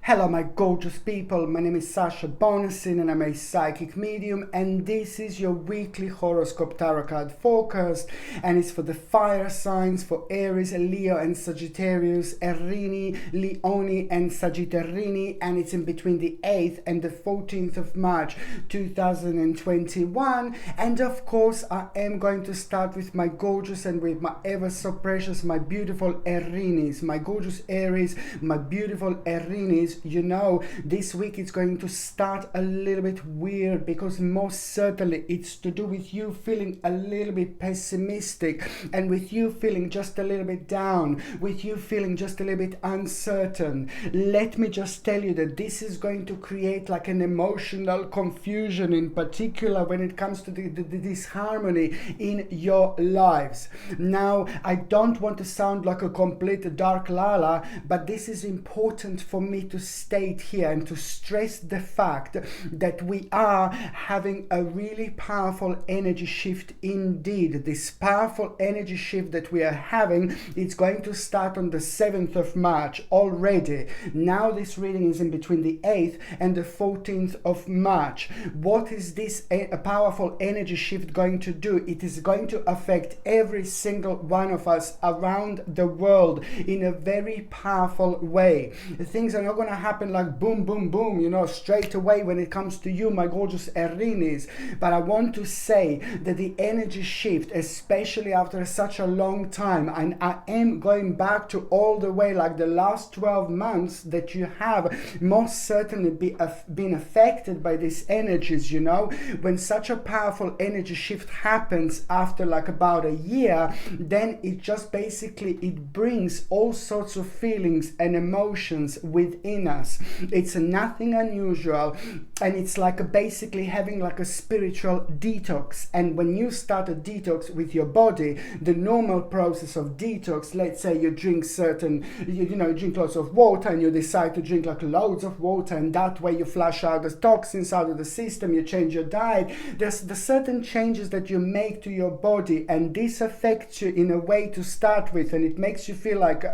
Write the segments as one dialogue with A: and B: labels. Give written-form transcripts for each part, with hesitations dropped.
A: Hello my gorgeous people, my name is Sasha and I'm a psychic medium, and this is your weekly horoscope tarot card forecast, and it's for the fire signs, for Aries, Leo and Sagittarius, Erini, Leoni and Sagittarini, and it's in between the 8th and the 14th of March 2021. And of course I am going to start with my gorgeous and with my ever so precious, my beautiful Erinis, my gorgeous Aries, my beautiful Erinis. You know, this week it's going to start a little bit weird because most certainly it's to do with you feeling a little bit pessimistic, and with you feeling just a little bit down, with you feeling just a little bit uncertain. Let me just tell you that this is going to create like an emotional confusion, in particular when it comes to the disharmony in your lives. Now, I don't want to sound like a complete dark lala, but this is important for me to state here and to stress the fact that we are having a really powerful energy shift indeed. This powerful energy shift that we are having, it's going to start on the 7th of March already. Now this reading is in between the 8th and the 14th of March. What is this a powerful energy shift going to do? It is going to affect every single one of us around the world in a very powerful way. Things are not going to happen like boom, boom, boom, you know, straight away when it comes to you, my gorgeous Erinis. But I want to say that the energy shift, especially after such a long time, and I am going back to all the way like the last 12 months that you have most certainly been affected by these energies, you know. When such a powerful energy shift happens after like about a year, then it just basically, it brings all sorts of feelings and emotions within us. It's nothing unusual, and it's like basically having like a spiritual detox. And when you start a detox with your body, the normal process of detox, let's say you drink certain, you drink lots of water, and you decide to drink like loads of water, and that way you flush out the toxins out of the system, you change your diet. There's the certain changes that you make to your body, and this affects you in a way to start with, and it makes you feel like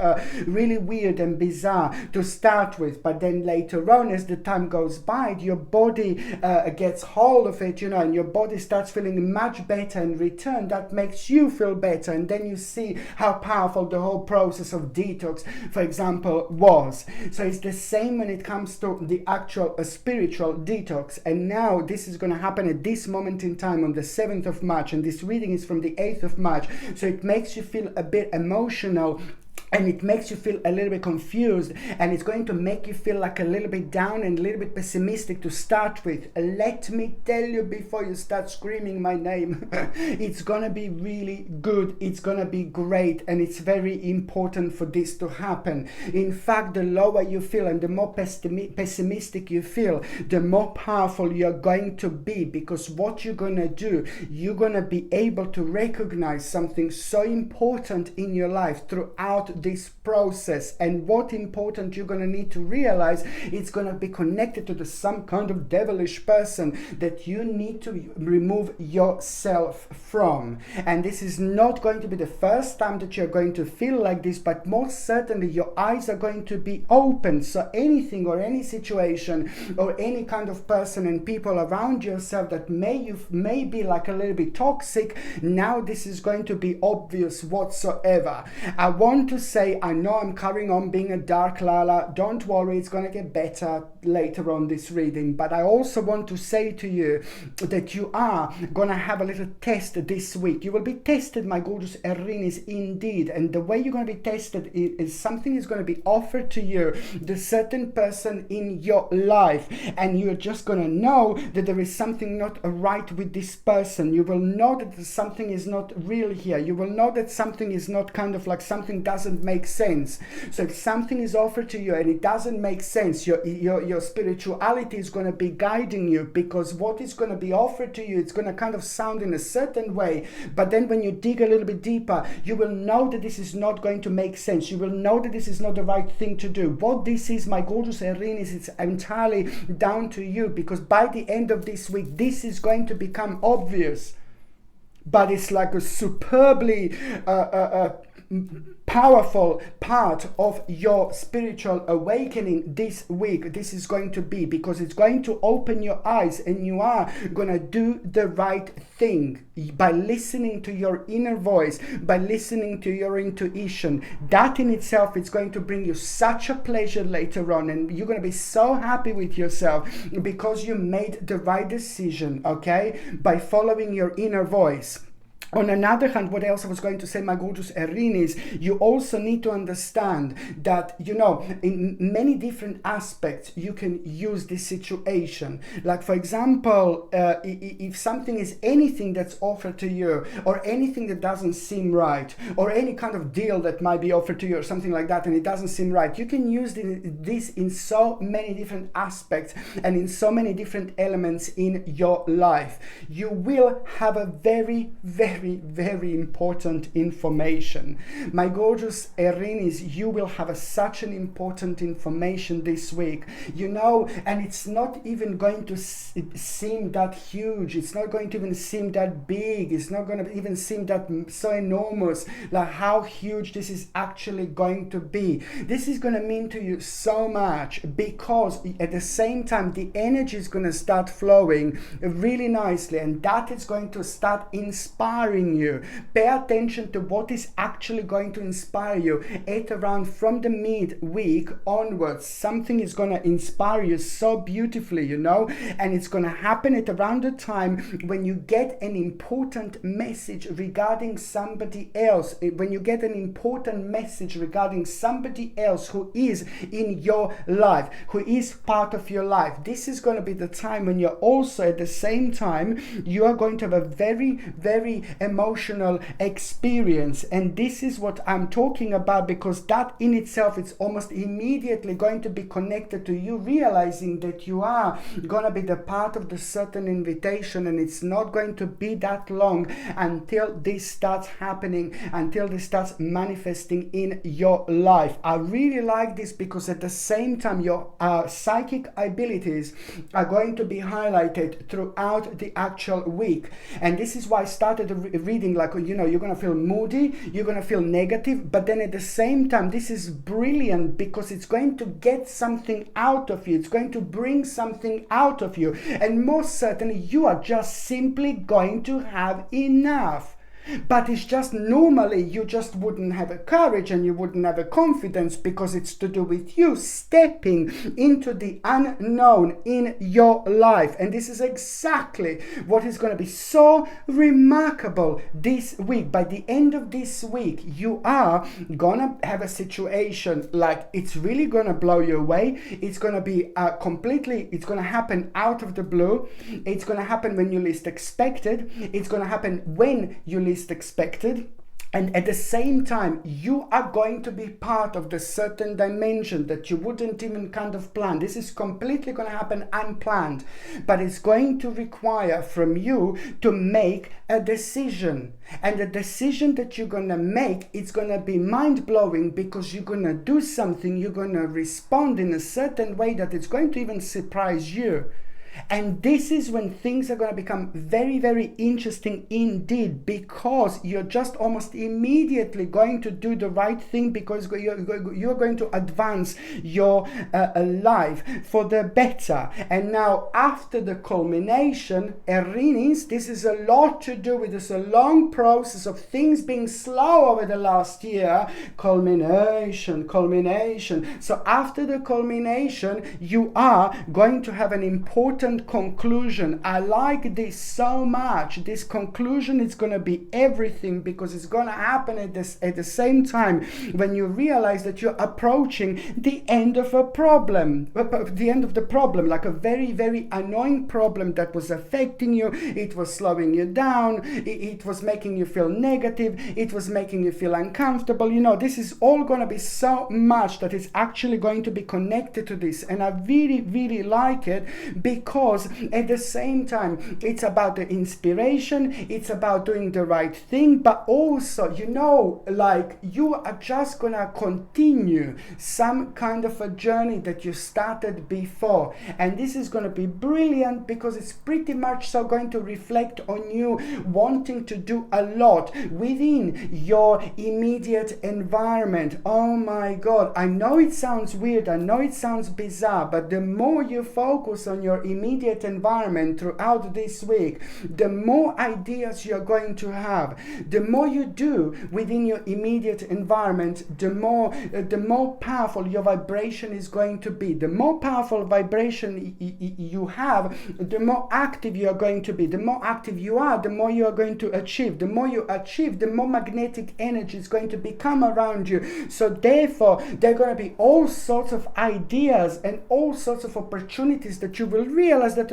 A: really weird and bizarre to start with. But then later on, as the time goes by, your body gets hold of it, and your body starts feeling much better in return. That makes you feel better, and then you see how powerful the whole process of detox, for example, was. So it's the same when it comes to the actual spiritual detox. And now this is going to happen at this moment in time on the 7th of March, and this reading is from the 8th of March. So it makes you feel a bit emotional, and it makes you feel a little bit confused, and it's going to make you feel like a little bit down and a little bit pessimistic to start with. Let me tell you before you start screaming my name, it's gonna be really good, it's gonna be great, and it's very important for this to happen. In fact, the lower you feel and the more pessimistic you feel, the more powerful you're going to be, because what you're gonna do, you're gonna be able to recognize something so important in your life throughout this process. And what important you're going to need to realize, it's going to be connected to some kind of devilish person that you need to remove yourself from. And this is not going to be the first time that you're going to feel like this, but most certainly your eyes are going to be open. So anything or any situation or any kind of person and people around yourself that may be like a little bit toxic, now this is going to be obvious whatsoever. I want to say, I know I'm carrying on being a dark lala. Don't worry, it's going to get better later on this reading. But I also want to say to you that you are going to have a little test this week. You will be tested, my gorgeous Erinis, indeed. And the way you're going to be tested is something is going to be offered to you, the certain person in your life. And you're just going to know that there is something not right with this person. You will know that something is not real here. You will know that something is not kind of like something doesn't make sense. So if something is offered to you and it doesn't make sense, your spirituality is going to be guiding you, because what is going to be offered to you, it's going to kind of sound in a certain way, but then when you dig a little bit deeper, you will know that this is not going to make sense. You will know that this is not the right thing to do. What this is, my gorgeous Erinis, it's entirely down to you, because by the end of this week, this is going to become obvious. But it's like a superbly powerful part of your spiritual awakening this week. This is going to be, because it's going to open your eyes, and you are gonna do the right thing by listening to your inner voice, by listening to your intuition. That in itself is going to bring you such a pleasure later on, and you're going to be so happy with yourself because you made the right decision, okay, by following your inner voice. On another hand, what else I was going to say, my gorgeous Aries, you also need to understand that, you know, in many different aspects, you can use this situation. Like, for example, if something is anything that's offered to you, or anything that doesn't seem right, or any kind of deal that might be offered to you, or something like that, and it doesn't seem right, you can use this in so many different aspects and in so many different elements in your life. You will have a very, very important information. My gorgeous Aries, you will have such an important information this week, you know, and it's not even going to seem that huge. It's not going to even seem that big. It's not going to even seem that so enormous, like how huge this is actually going to be. This is going to mean to you so much, because at the same time the energy is going to start flowing really nicely, and that is going to start inspiring you. Pay attention to what is actually going to inspire you at around from the mid-week onwards. Something is going to inspire you so beautifully, you know, and it's going to happen at around the time when you get an important message regarding somebody else, when you get an important message regarding somebody else who is in your life, who is part of your life. This is going to be the time when you're also at the same time, you are going to have a very, very emotional experience. And this is what I'm talking about, because that in itself is almost immediately going to be connected to you realizing that you are going to be the part of the certain invitation, and it's not going to be that long until this starts happening, until this starts manifesting in your life. I really like this because at the same time your psychic abilities are going to be highlighted throughout the actual week. And this is why I started reading, like, you know, you're going to feel moody, you're going to feel negative, but then at the same time this is brilliant because it's going to get something out of you. It's going to bring something out of you, and most certainly you are just simply going to have enough. But it's just normally you just wouldn't have a courage and you wouldn't have a confidence, because it's to do with you stepping into the unknown in your life. And this is exactly what is going to be so remarkable this week. By the end of this week, you are gonna have a situation like it's really gonna blow you away. It's gonna be it's gonna happen out of the blue. It's gonna happen when you least expect it. It's gonna happen when you least expected. And at the same time, you are going to be part of the certain dimension that you wouldn't even kind of plan. This is completely going to happen unplanned, but it's going to require from you to make a decision. And the decision that you're going to make, it's going to be mind-blowing, because you're going to do something, you're going to respond in a certain way that it's going to even surprise you. And this is when things are going to become very, very interesting indeed, because you're just almost immediately going to do the right thing, because you're going to advance your life for the better. And now after the culmination, Aries, this is a lot to do with this, a long process of things being slow over the last year. Culmination. So after the culmination, you are going to have an important conclusion. I like this so much. This conclusion is going to be everything, because it's going to happen at the same time when you realize that you're approaching the end of a problem, like a very, very annoying problem that was affecting you. It was slowing you down. It was making you feel negative. It was making you feel uncomfortable. You know, this is all going to be so much that is actually going to be connected to this. And I really, really like it, because because at the same time, it's about the inspiration, it's about doing the right thing, but also, you know, like you are just gonna continue some kind of a journey that you started before. And this is going to be brilliant because it's pretty much so going to reflect on you wanting to do a lot within your immediate environment. Oh my God, I know it sounds weird, I know it sounds bizarre, but the more you focus on your immediate environment throughout this week, the more ideas you're going to have. The more you do within your immediate environment, the more powerful your vibration is going to be. The more powerful vibration you have, the more active you are going to be. The more active you are, the more you are going to achieve. The more you achieve, the more magnetic energy is going to become around you. So therefore, there are going to be all sorts of ideas and all sorts of opportunities that you will realize that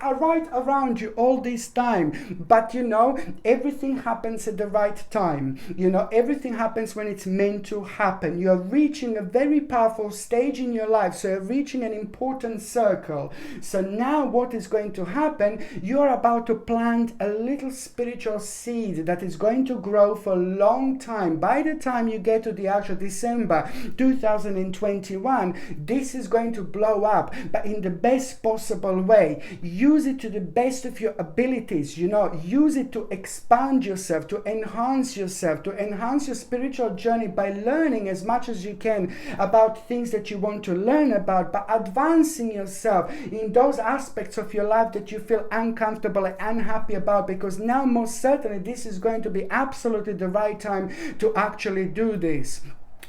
A: are right around you all this time. But you know, everything happens at the right time. You know, everything happens when it's meant to happen. You are reaching a very powerful stage in your life, so you're reaching an important circle. So now what is going to happen, you're about to plant a little spiritual seed that is going to grow for a long time. By the time you get to the actual December 2021, this is going to blow up, but in the best possible way. Use it to the best of your abilities, you know, use it to expand yourself, to enhance yourself, to enhance your spiritual journey by learning as much as you can about things that you want to learn about, but advancing yourself in those aspects of your life that you feel uncomfortable and unhappy about, because now most certainly this is going to be absolutely the right time to actually do this.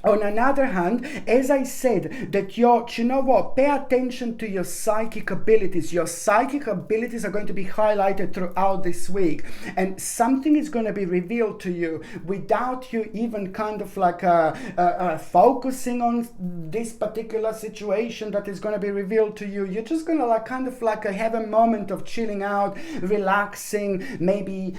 A: On another hand, as I said, that you know what, pay attention to your psychic abilities. Your psychic abilities are going to be highlighted throughout this week, and something is going to be revealed to you without you even kind of like focusing on this particular situation that is going to be revealed to you. You're just going to like kind of like have a moment of chilling out, relaxing. Maybe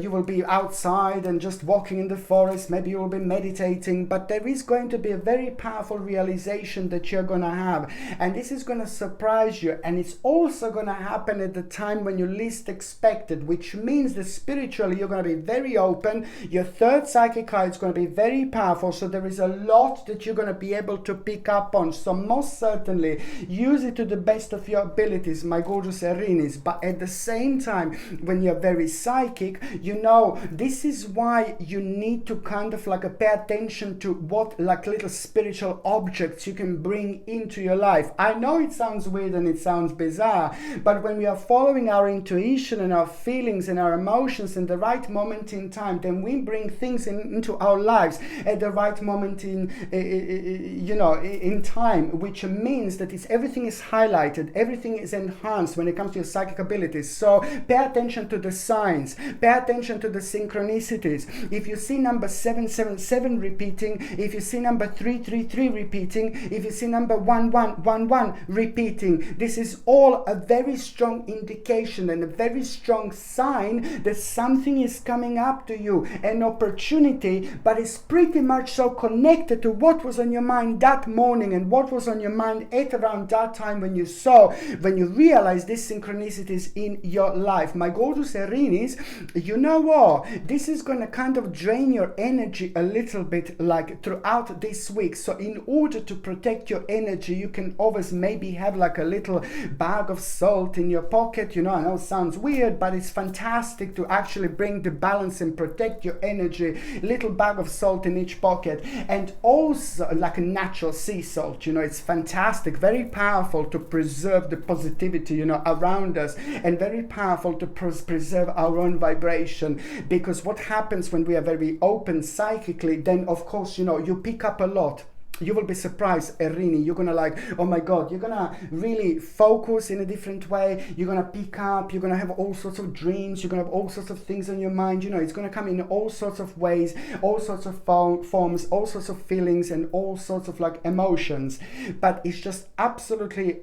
A: you will be outside and just walking in the forest. Maybe you will be meditating, but there is going to be a very powerful realization that you're going to have, and this is going to surprise you, and it's also going to happen at the time when you least expect it, which means that spiritually you're going to be very open. Your third psychic eye is going to be very powerful, so there is a lot that you're going to be able to pick up on. So most certainly use it to the best of your abilities, my gorgeous Aries. But at the same time, when you're very psychic, you know, this is why you need to kind of like pay attention to what like little spiritual objects you can bring into your life. I know it sounds weird and it sounds bizarre, but when we are following our intuition and our feelings and our emotions in the right moment in time, then we bring things into our lives at the right moment in in time, which means that everything is highlighted, everything is enhanced when it comes to your psychic abilities. So pay attention to the signs, pay attention to the synchronicities. If you see number 777 repeating, if you see number 333 repeating, if you see number 1111 repeating, this is all a very strong indication and a very strong sign that something is coming up to you, an opportunity, but it's pretty much so connected to what was on your mind that morning and what was on your mind at around that time when you realize these synchronicities in your life. My gorgeous Aries, you know what? This is going to kind of drain your energy a little bit like throughout this week. So in order to protect your energy, you can always maybe have like a little bag of salt in your pocket. You know, I know it sounds weird, but it's fantastic to actually bring the balance and protect your energy. Little bag of salt in each pocket, and also like a natural sea salt. You know, it's fantastic, very powerful to preserve the positivity, you know, around us, and very powerful to preserve our own vibration. Because what happens when we are very open psychically, then of course, you know, you pick up a lot. You will be surprised, Erini. You're gonna like, oh my God, you're gonna really focus in a different way. You're gonna pick up, you're gonna have all sorts of dreams, you're gonna have all sorts of things on your mind. You know, it's gonna come in all sorts of ways, all sorts of forms, all sorts of feelings, and all sorts of like emotions. But it's just absolutely,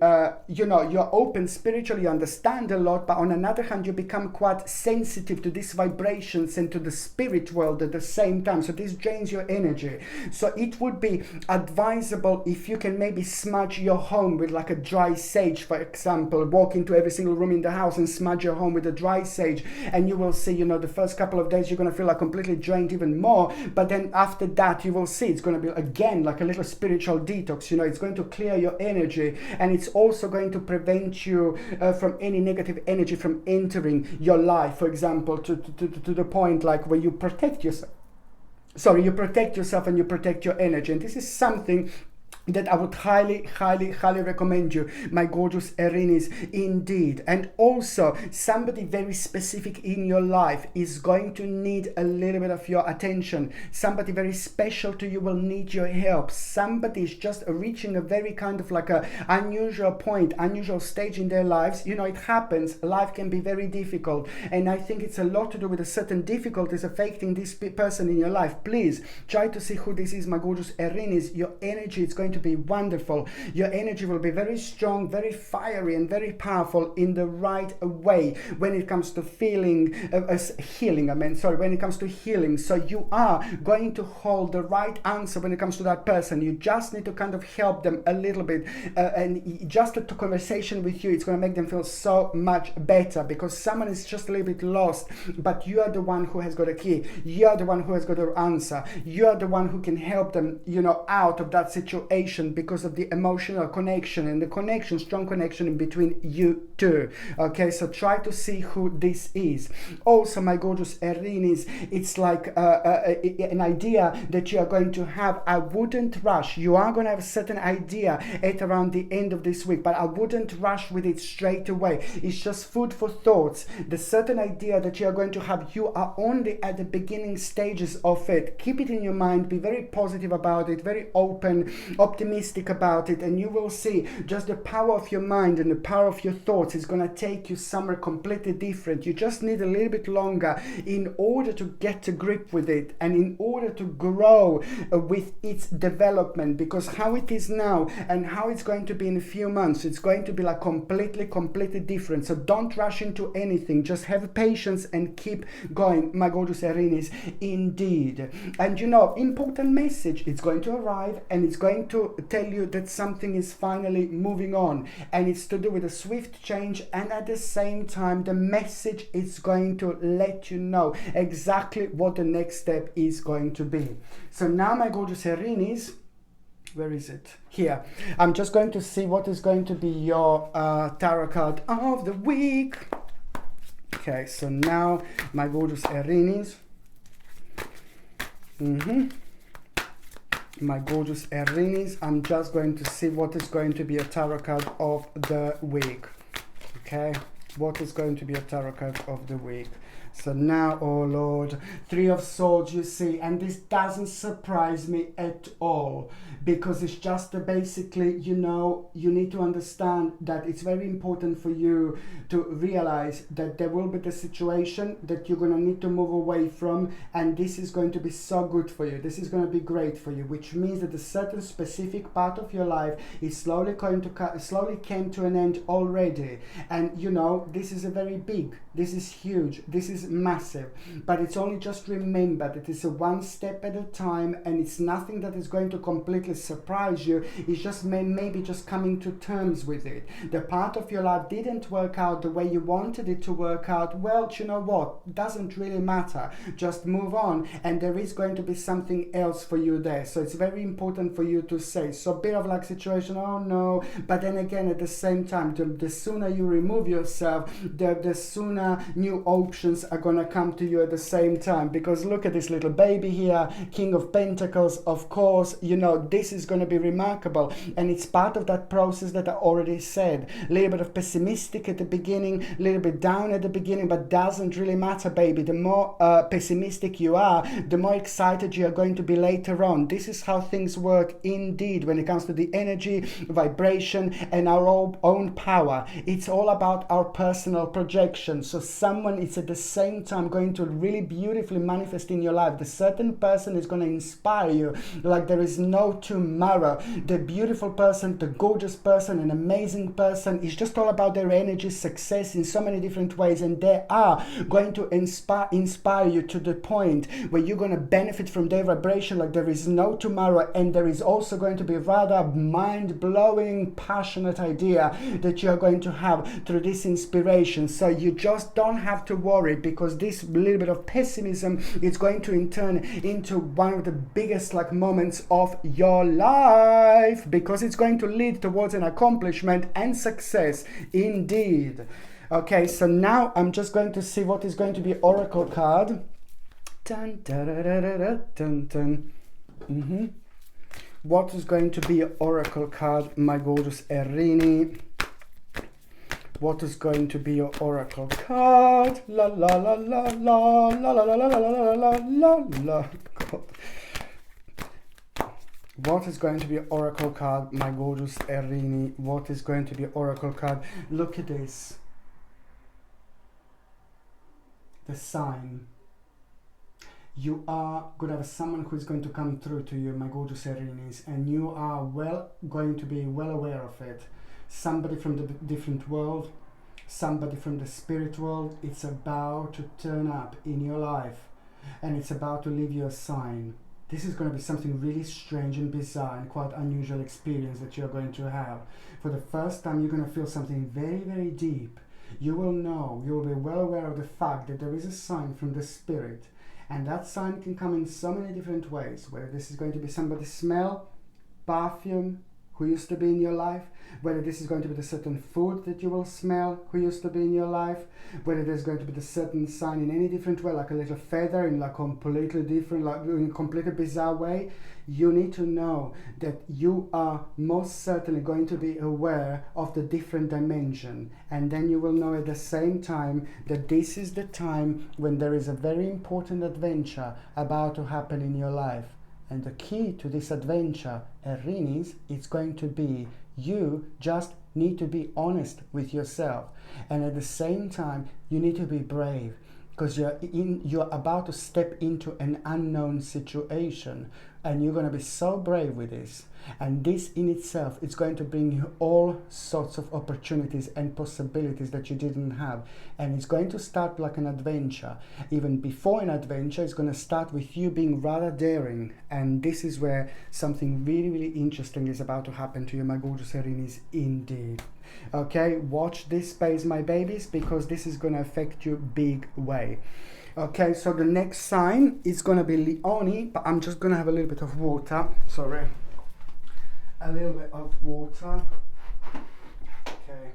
A: you know, you're open spiritually, you understand a lot, but on another hand, you become quite sensitive to these vibrations and to the spirit world at the same time. So this drains your energy. So it would be a advisable if you can maybe smudge your home with like a dry sage, for example. Walk into every single room in the house and smudge your home with a dry sage, and you will see, you know, the first couple of days you're going to feel like completely drained even more, but then after that you will see it's going to be again like a little spiritual detox. You know, it's going to clear your energy, and it's also going to prevent you from any negative energy from entering your life, for example, to the point like where you protect yourself. Sorry, you protect yourself and you protect your energy. And this is something that I would highly, highly, highly recommend you, my gorgeous Aries, indeed. And also, somebody very specific in your life is going to need a little bit of your attention. Somebody very special to you will need your help. Somebody is just reaching a very kind of like a unusual point, unusual stage in their lives. You know, it happens. Life can be very difficult. And I think it's a lot to do with a certain difficulties affecting this person in your life. Please try to see who this is, my gorgeous Aries. Your energy is going to be wonderful. Your energy will be very strong, very fiery, and very powerful in the right way when it comes to healing. When it comes to healing. So you are going to hold the right answer when it comes to that person. You just need to kind of help them a little bit, and just a conversation with you, it's going to make them feel so much better, because someone is just a little bit lost, but you are the one who has got a key. You are the one who has got the answer. You are the one who can help them, you know, out of that situation, because of the emotional connection and the connection, strong connection in between you two. Okay, so try to see who this is. Also, my gorgeous Aries, it's like an idea that you are going to have. I wouldn't rush. You are going to have a certain idea at around the end of this week, but I wouldn't rush with it straight away. It's just food for thoughts. The certain idea that you are going to have, you are only at the beginning stages of it. Keep it in your mind. Be very positive about it, very open, optimistic about it, and you will see just the power of your mind and the power of your thoughts is going to take you somewhere completely different. You just need a little bit longer in order to get to grip with it and in order to grow with its development, because how it is now and how it's going to be in a few months, it's going to be like completely different. So don't rush into anything. Just have patience and keep going, my gorgeous Aries, indeed. And you know, important message, it's going to arrive and it's going to tell you that something is finally moving on, and it's to do with a swift change, and at the same time the message is going to let you know exactly what the next step is going to be. So now, my gorgeous Aries, where is it? Here. I'm just going to see what is going to be your tarot card of the week. Okay, so now, my gorgeous Aries. My gorgeous Aries, I'm just going to see what is going to be a tarot card of the week. Okay, what is going to be a tarot card of the week? So now, oh Lord, Three of Swords, you see, and this doesn't surprise me at all, because it's just basically, you know, you need to understand that it's very important for you to realize that there will be the situation that you're going to need to move away from, and this is going to be so good for you. This is going to be great for you, which means that a certain specific part of your life is slowly came to an end already. And you know, this is a very big, this is huge, this is massive, but it's only just remember that it's a one step at a time, and it's nothing that is going to completely surprise you. It's just maybe just coming to terms with it. The part of your life didn't work out the way you wanted it to work out. Well, you know what, doesn't really matter, just move on, and there is going to be something else for you there. So it's very important for you to say, so a bit of like situation, oh no, but then again at the same time, the sooner you remove yourself, the sooner new options are gonna come to you at the same time. Because look at this little baby here, King of Pentacles. Of course, you know, this is going to be remarkable, and it's part of that process that I already said. A little bit of pessimistic at the beginning, a little bit down at the beginning, but doesn't really matter, baby. The more pessimistic you are, the more excited you are going to be later on. This is how things work indeed when it comes to the energy, vibration, and our own power. It's all about our personal projection. So someone is at the same time going to really beautifully manifest in your life. The certain person is going to inspire you like there is no tomorrow. The beautiful person, the gorgeous person, an amazing person, is just all about their energy, success in so many different ways, and they are going to inspire you to the point where you're going to benefit from their vibration like there is no tomorrow. And there is also going to be a rather mind-blowing, passionate idea that you're going to have through this inspiration. So you just don't have to worry, because this little bit of pessimism is going to turn into one of the biggest like moments of your life, because it's going to lead towards an accomplishment and success indeed. Okay, so now I'm just going to see what is going to be oracle card. Dun, da, da, da, da, da, dun, dun. What is going to be oracle card, my gorgeous Erini? What is going to be your oracle card? La la la la la la la la la la la la la. What is going to be oracle card, my gorgeous Erini? What is going to be oracle card? Look at this. The sign. You are going to have someone who is going to come through to you, my gorgeous Erinis, and you are going to be well aware of it. Somebody from the different world, somebody from the spirit world, it's about to turn up in your life, and it's about to leave you a sign. This is going to be something really strange and bizarre and quite unusual experience that you're going to have. For the first time, you're going to feel something very, very deep. You will know, you will be well aware of the fact that there is a sign from the spirit, and that sign can come in so many different ways, whether this is going to be somebody's smell, perfume, who used to be in your life, whether this is going to be the certain food that you will smell, who used to be in your life, whether there's going to be the certain sign in any different way, like a little feather in like completely different, like in a completely bizarre way. You need to know that you are most certainly going to be aware of the different dimension, and then you will know at the same time that this is the time when there is a very important adventure about to happen in your life. And the key to this adventure, Erinis, it's going to be you just need to be honest with yourself. And at the same time, you need to be brave, because you're about to step into an unknown situation, and you're going to be so brave with this. And this in itself is going to bring you all sorts of opportunities and possibilities that you didn't have. And it's going to start like an adventure. Even before an adventure, it's going to start with you being rather daring. And this is where something really, really interesting is about to happen to you, my gorgeous Erinis, indeed. Okay, watch this space, my babies, because this is going to affect you big way. Okay, so the next sign is going to be Leone, but I'm just going to have a little bit of water. Sorry. A little bit of water. Okay.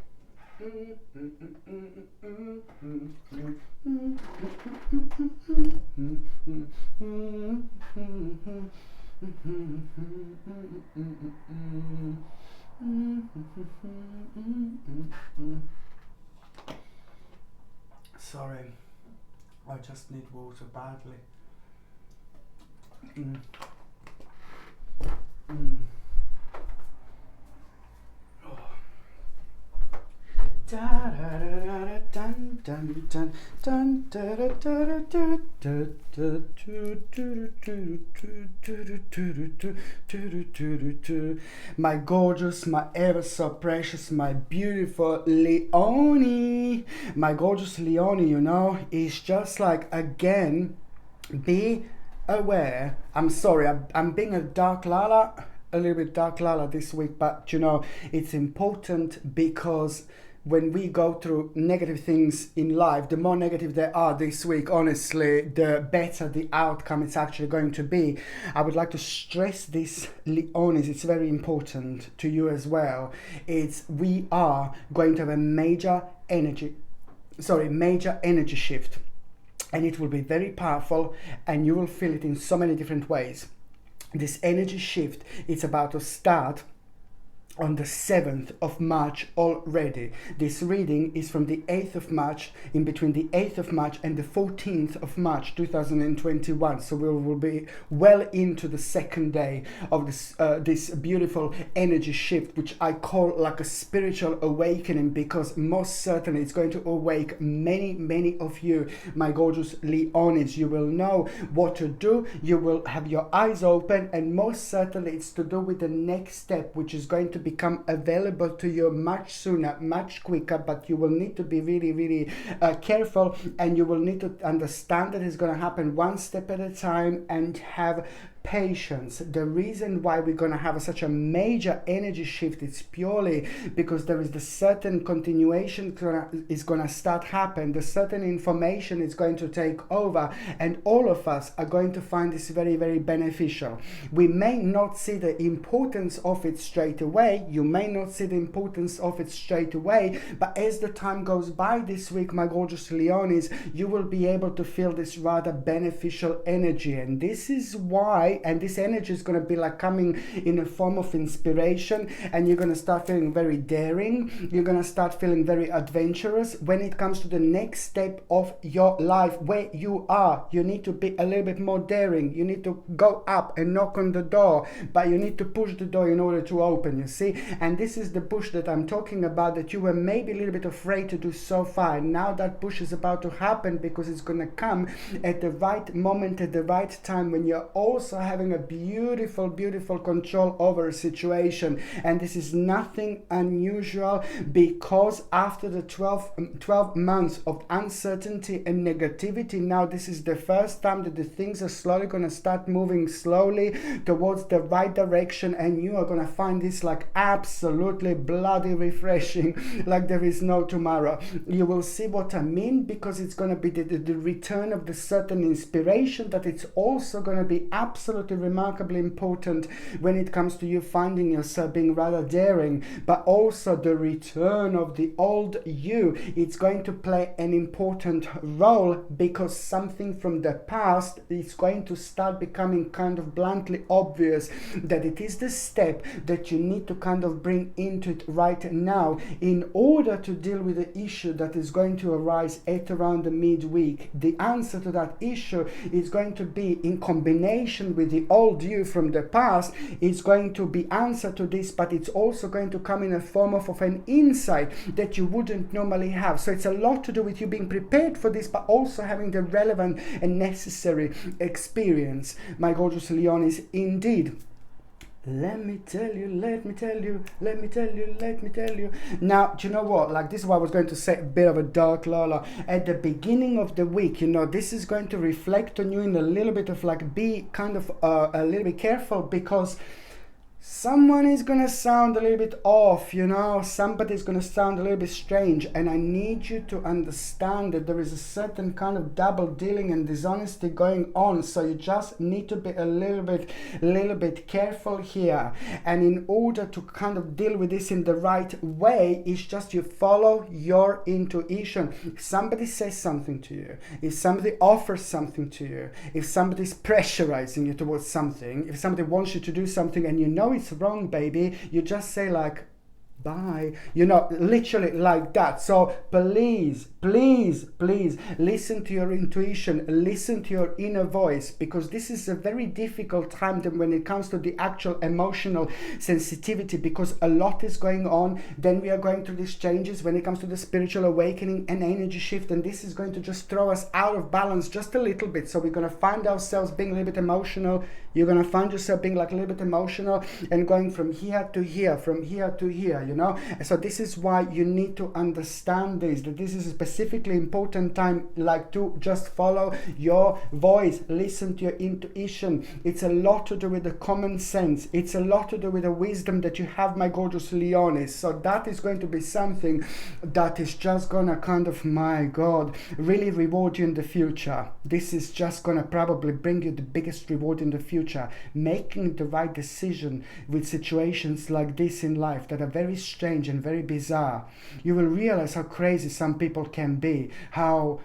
A: Sorry, I just need water badly. My gorgeous, my ever so precious, my beautiful Leone. My gorgeous Leone, you know, is just like, again, be aware. I'm sorry, I'm being a dark Lala, a little bit dark Lala this week, but you know, it's important, because when we go through negative things in life, the more negative they are this week, honestly, the better the outcome it's actually going to be. I would like to stress this, Leonis, it's very important to you as well. We are going to have a major energy shift, and it will be very powerful, and you will feel it in so many different ways. This energy shift, it's about to start on the 7th of March already. This reading is from the 8th of March, in between the 8th of March and the 14th of March 2021. So we will be well into the second day of this beautiful energy shift, which I call like a spiritual awakening, because most certainly it's going to awake many of you, my gorgeous Leonis. You will know what to do, you will have your eyes open, and most certainly it's to do with the next step, which is going to become available to you much sooner, much quicker. But you will need to be really careful, and you will need to understand that it's going to happen one step at a time, and have patience. The reason why we're going to have such a major energy shift is purely because there is the certain continuation is going to start happen. The certain information is going to take over, and all of us are going to find this very beneficial. We may not see the importance of it straight away. You may not see the importance of it straight away, but as the time goes by this week, my gorgeous Leonis, you will be able to feel this rather beneficial energy. And this is why, and this energy is going to be like coming in a form of inspiration, and you're going to start feeling very daring. You're going to start feeling very adventurous when it comes to the next step of your life. Where you are, you need to be a little bit more daring. You need to go up and knock on the door, but you need to push the door in order to open, you see. And this is the push that I'm talking about, that you were maybe a little bit afraid to do so far. Now that push is about to happen, because it's going to come at the right moment, at the right time, when you're also having a beautiful control over a situation. And this is nothing unusual, because after the 12 months of uncertainty and negativity, now this is the first time that the things are slowly going to start moving slowly towards the right direction, and you are going to find this like absolutely bloody refreshing, like there is no tomorrow. You will see what I mean, because it's going to be the return of the certain inspiration, that it's also going to be absolutely remarkably important when it comes to you finding yourself being rather daring, but also the return of the old you. It's going to play an important role, because something from the past is going to start becoming kind of bluntly obvious, that it is the step that you need to kind of bring into it right now in order to deal with the issue that is going to arise at around the midweek. The answer to that issue is going to be in combination with the old you from the past. It's going to be answer to this, but it's also going to come in a form of an insight that you wouldn't normally have. So it's a lot to do with you being prepared for this, but also having the relevant and necessary experience, my gorgeous Leonis, indeed. Let me tell you. Now, do you know what? Like, this is what I was going to say, a bit of a dark Lola. At the beginning of the week, you know, this is going to reflect on you in a little bit of like, be kind of a little bit careful, because someone is going to sound a little bit off, you know, somebody's going to sound a little bit strange, and I need you to understand that there is a certain kind of double dealing and dishonesty going on. So you just need to be a little bit careful here. And in order to kind of deal with this in the right way, it's just you follow your intuition. If somebody says something to you, if somebody offers something to you, if somebody's pressurizing you towards something, if somebody wants you to do something and you know it's wrong, baby, you just say like, bye, you know, literally like that. So please listen to your intuition, listen to your inner voice, because this is a very difficult time when it comes to the actual emotional sensitivity, because a lot is going on. Then we are going through these changes when it comes to the spiritual awakening and energy shift, and this is going to just throw us out of balance just a little bit. So we're going to find ourselves being a little bit emotional. You're going to find yourself being like a little bit emotional and going from here to here, from here to here, you know. And so this is why you need to understand this, that this is a specifically important time, like to just follow your voice, listen to your intuition. It's a lot to do with the common sense. It's a lot to do with the wisdom that you have, my gorgeous Leonis. So that is going to be something that is just gonna kind of, my God, really reward you in the future. This is just gonna probably bring you the biggest reward in the future. Making the right decision with situations like this in life that are very strange and very bizarre. You will realize how crazy some people can be, how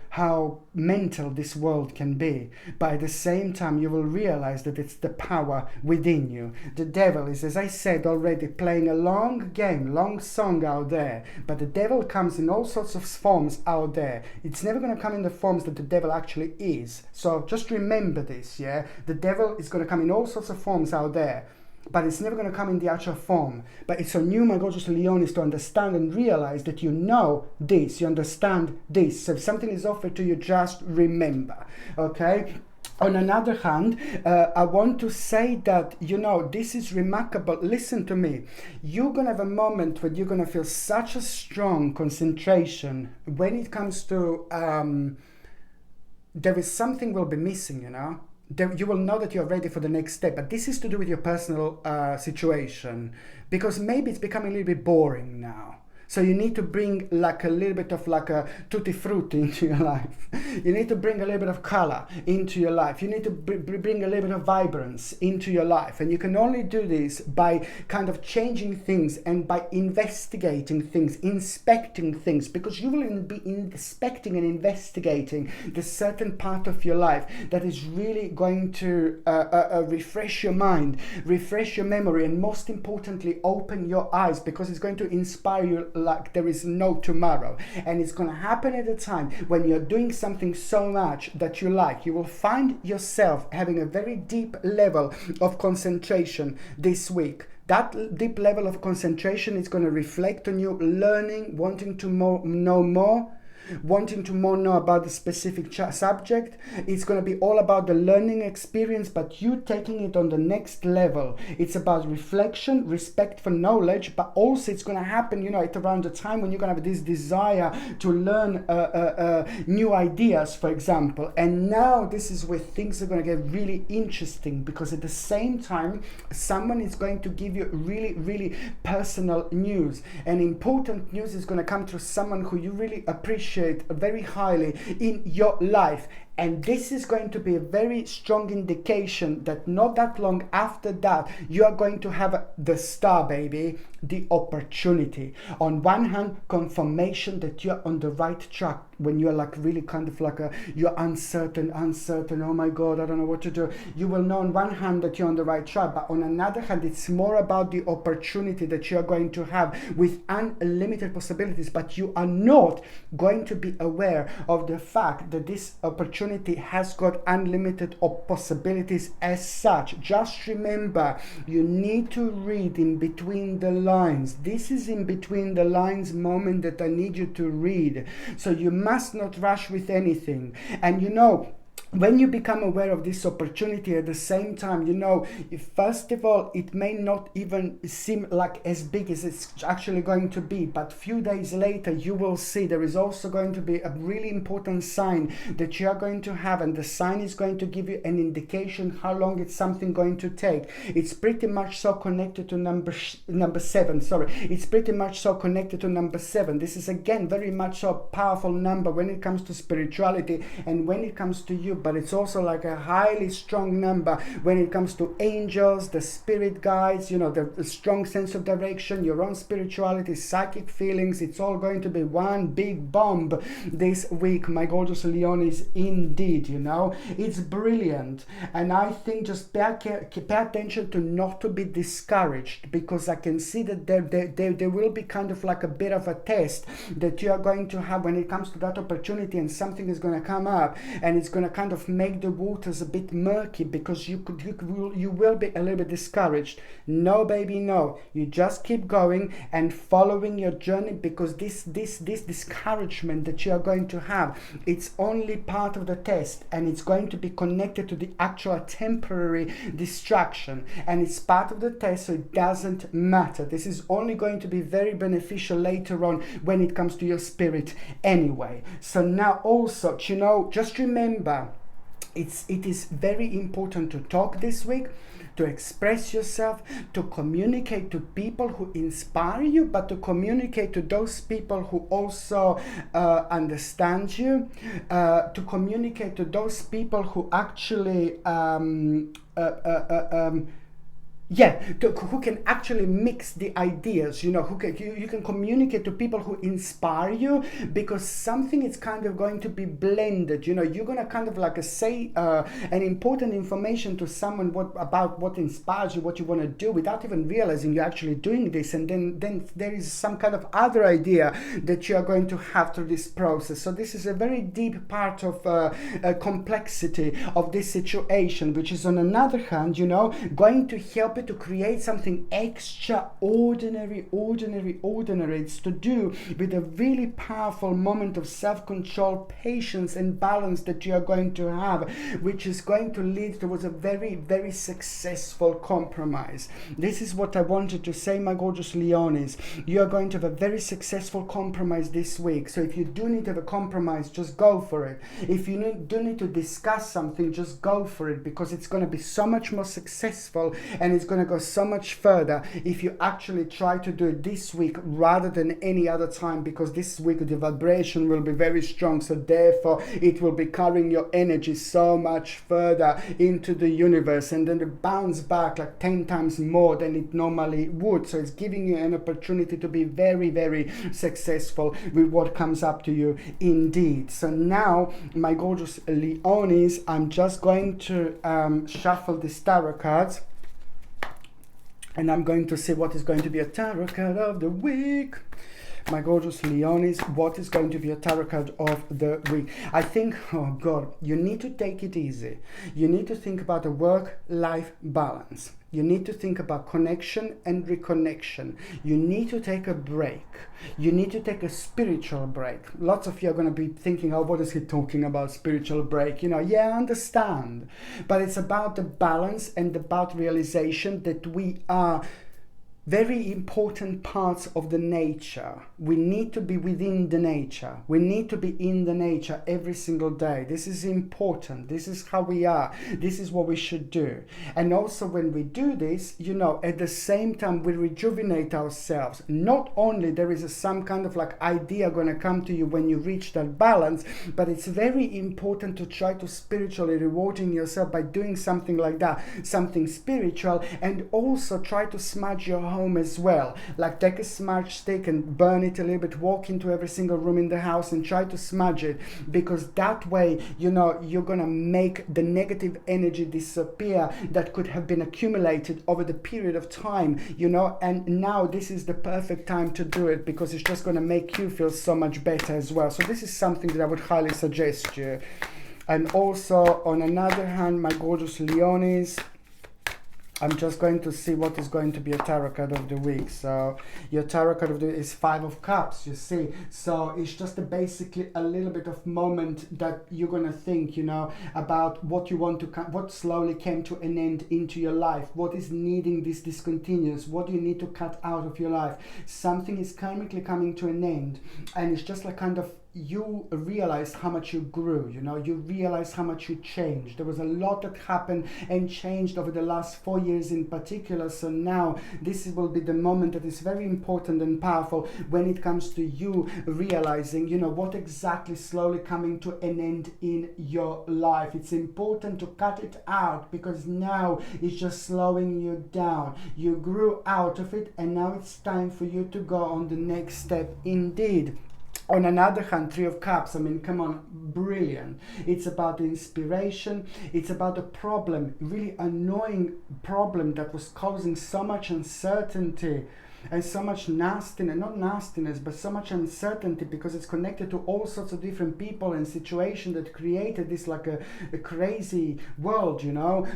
A: mental this world can be. But at the same time, you will realize that it's the power within you. The devil is, as I said already, playing a long game, long song out there. But the devil comes in all sorts of forms out there. It's never going to come in the forms that the devil actually is. So just remember this, yeah? The devil is going to come in all sorts of forms out there, but it's never going to come in the actual form. But it's on you, my gorgeous Leonis, to understand and realize that you know this, you understand this. So if something is offered to you, just remember, okay? On another hand, I want to say that, you know, this is remarkable. Listen to me. You're going to have a moment where you're going to feel such a strong concentration when it comes to, there is something will be missing, you know. You will know that you're ready for the next step, but this is to do with your personal situation, because maybe it's becoming a little bit boring now. So you need to bring like a little bit of like a tutti frutti into your life. You need to bring a little bit of color into your life. You need to bring a little bit of vibrance into your life. And you can only do this by kind of changing things and by investigating things, inspecting things, because you will be inspecting and investigating the certain part of your life that is really going to refresh your mind, refresh your memory, and most importantly, open your eyes, because it's going to inspire you like there is no tomorrow. And it's going to happen at a time when you're doing something so much that you like. You will find yourself having a very deep level of concentration this week. That deep level of concentration is going to reflect on you learning, wanting to know more, wanting to know about the specific subject. It's going to be all about the learning experience, but you taking it on the next level. It's about reflection, respect for knowledge, but also it's going to happen, you know, at around the time when you're going to have this desire to learn new ideas, for example. And now this is where things are going to get really interesting, because at the same time, someone is going to give you really, really personal news. And important news is going to come through someone who you really appreciate very highly in your life. And this is going to be a very strong indication that not that long after that, you are going to have the star, baby, the opportunity. On one hand, confirmation that you're on the right track when you're like really kind of like you're uncertain, oh my God, I don't know what to do. You will know on one hand that you're on the right track, but on another hand, it's more about the opportunity that you're going to have with unlimited possibilities, but you are not going to be aware of the fact that this opportunity has got unlimited possibilities as such. Just remember, you need to read in between the lines. This is in between the lines moment that I need you to read. So you must not rush with anything. And you know, when you become aware of this opportunity at the same time, you know, first of all, it may not even seem like as big as it's actually going to be, but few days later, you will see there is also going to be a really important sign that you are going to have, and the sign is going to give you an indication how long it's something going to take. It's pretty much so connected to number 7, sorry. It's pretty much so connected to number 7. This is again very much so a powerful number when it comes to spirituality and when it comes to you, but it's also like a highly strong number when it comes to angels, the spirit guides, you know, the strong sense of direction, your own spirituality, psychic feelings. It's all going to be one big bomb this week, my gorgeous Leonis, indeed, you know. It's brilliant. And I think just pay attention to not to be discouraged, because I can see that there will be kind of like a bit of a test that you are going to have when it comes to that opportunity, and something is going to come up and it's going to kind of make the waters a bit murky, because you will be a little bit discouraged. No, baby, no. You just keep going and following your journey, because this discouragement that you are going to have, it's only part of the test, and it's going to be connected to the actual temporary distraction, and it's part of the test, so it doesn't matter. This is only going to be very beneficial later on when it comes to your spirit anyway. So now also, you know, just remember, it is very important to talk this week, to express yourself, to communicate to people who inspire you, but to communicate to those people who also understand you, to communicate to those people who actually yeah, who can actually mix the ideas, who can you can communicate to people who inspire you, because something is kind of going to be blended. You're gonna kind of like say an important information to someone about what inspires you, what you want to do, without even realizing you're actually doing this, and then there is some kind of other idea that you are going to have through this process. So this is a very deep part of complexity of this situation, which is on another hand, going to help to create something extraordinary, ordinary. It's to do with a really powerful moment of self-control, patience and balance that you are going to have, which is going to lead towards a very, very successful compromise. This is what I wanted to say, my gorgeous Leonis. You are going to have a very successful compromise this week. So if you do need to have a compromise, just go for it. If you do need to discuss something, just go for it, because it's going to be so much more successful, and it's going to go so much further if you actually try to do it this week rather than any other time, because this week the vibration will be very strong, so therefore it will be carrying your energy so much further into the universe, and then it bounce back like 10 times more than it normally would. So it's giving you an opportunity to be very, very successful with what comes up to you indeed. So now, my gorgeous Leonis, I'm just going to shuffle the tarot cards, and I'm going to see what is going to be a tarot card of the week. My gorgeous Leonis, what is going to be a tarot card of the week? I think, oh God, you need to take it easy. You need to think about a work-life balance. You need to think about connection and reconnection. You need to take a break. You need to take a spiritual break. Lots of you are going to be thinking, oh, what is he talking about, spiritual break? Yeah, I understand. But it's about the balance and about realization that we are very important parts of the nature. We need to be within the nature. We need to be in the nature every single day. This is important. This is how we are. This is what we should do. And also when we do this, at the same time we rejuvenate ourselves. Not only there is some kind of like idea going to come to you when you reach that balance, but it's very important to try to spiritually rewarding yourself by doing something like that, something spiritual, and also try to smudge your home as well. Like take a smudge stick and burn it a little bit, walk into every single room in the house and try to smudge it, because that way, you're gonna make the negative energy disappear that could have been accumulated over the period of time, and now this is the perfect time to do it, because it's just gonna make you feel so much better as well. So this is something that I would highly suggest you. And also on another hand, my gorgeous Leonis, I'm just going to see what is going to be a tarot card of the week. So your tarot card of the week is 5 of Cups, you see. So it's just basically a little bit of moment that you're going to think, about what you want to, what slowly came to an end into your life. What is needing this discontinuous? What do you need to cut out of your life? Something is karmically coming to an end. And it's just like kind of, you realize how much you grew, you realize how much you changed. There was a lot that happened and changed over the last 4 years in particular. So now this will be the moment that is very important and powerful when it comes to you realizing, what exactly slowly coming to an end in your life. It's important to cut it out, because now it's just slowing you down. You grew out of it, and now it's time for you to go on the next step indeed. On another hand, 3 of Cups, come on, brilliant. It's about the inspiration. It's about a problem, really annoying problem that was causing so much uncertainty and so much nastiness, not nastiness, but so much uncertainty, because it's connected to all sorts of different people and situations that created this like a crazy world,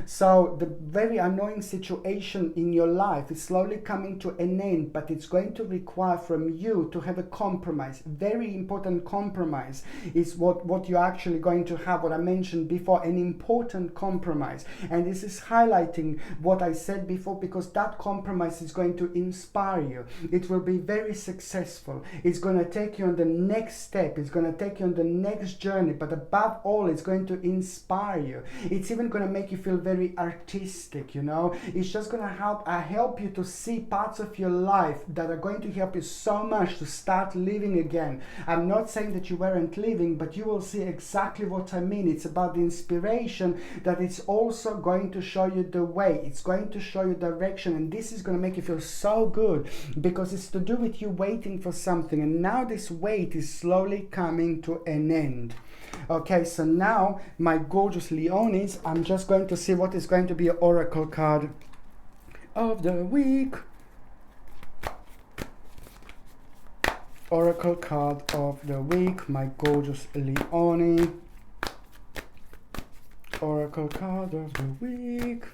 A: So the very annoying situation in your life is slowly coming to an end, but it's going to require from you to have a compromise. Very important compromise is what you're actually going to have, what I mentioned before, an important compromise. And this is highlighting what I said before, because that compromise is going to inspire inspire you. It will be very successful. It's going to take you on the next step. It's going to take you on the next journey. But above all, it's going to inspire you. It's even going to make you feel very artistic, you know. It's just going to help you to see parts of your life that are going to help you so much to start living again. I'm not saying that you weren't living, but you will see exactly what I mean. It's about the inspiration that it's also going to show you the way. It's going to show you direction, and this is going to make you feel so good because it's to do with you waiting for something, and now this wait is slowly coming to an end. Okay, so now my gorgeous Leonis, I'm just going to see what is going to be an oracle card of the week. Oracle card of the week, my gorgeous Leonie. Oracle card of the week.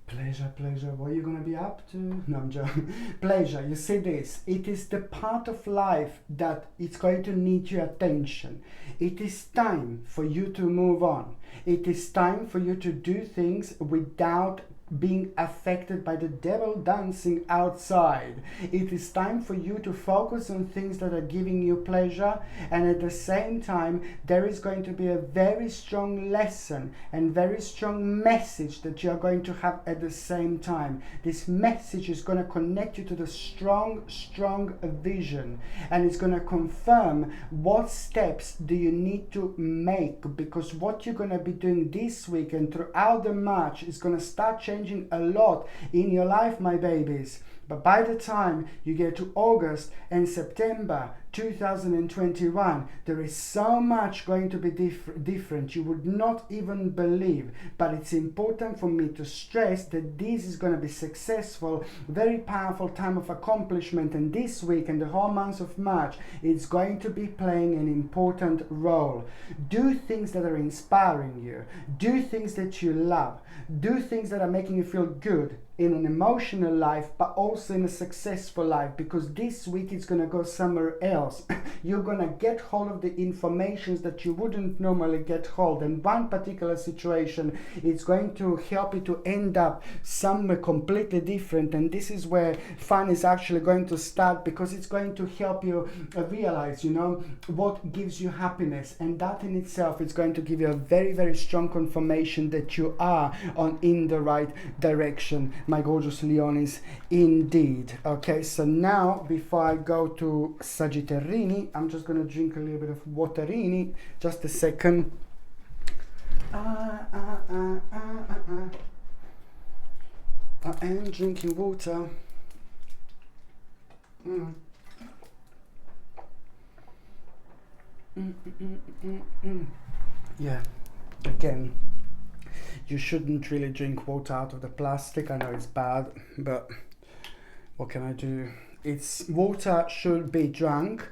A: Pleasure, pleasure. What are you going to be up to? No, I'm joking. Pleasure. You see this. It is the part of life that it's going to need your attention. It is time for you to move on. It is time for you to do things without being affected by the devil dancing outside. It is time for you to focus on things that are giving you pleasure, and at the same time there is going to be a very strong lesson and very strong message that you are going to have at the same time. This message is going to connect you to the strong vision, and it's going to confirm what steps do you need to make, because what you're going to be doing this week and throughout the March is going to start changing a lot in your life, my babies. But by the time you get to August and September 2021, there is so much going to be different. You would not even believe. But it's important for me to stress that this is going to be successful, very powerful time of accomplishment. And this week and the whole month of March, it's going to be playing an important role. Do things that are inspiring you. Do things that you love. Do things that are making you feel good in an emotional life, but also in a successful life, because this week it's going to go somewhere else. You're going to get hold of the informations that you wouldn't normally get hold. And one particular situation is going to help you to end up somewhere completely different. And this is where fun is actually going to start, because it's going to help you realize, you know, what gives you happiness. And that in itself is going to give you a very, very strong confirmation that you are in the right direction, my gorgeous Leonis, indeed. Okay, so now before I go to Sagittarini, I'm just going to drink a little bit of waterini. Just a second. I am drinking water. Yeah, again, you shouldn't really drink water out of the plastic. I know it's bad, but what can I do? Water should be drunk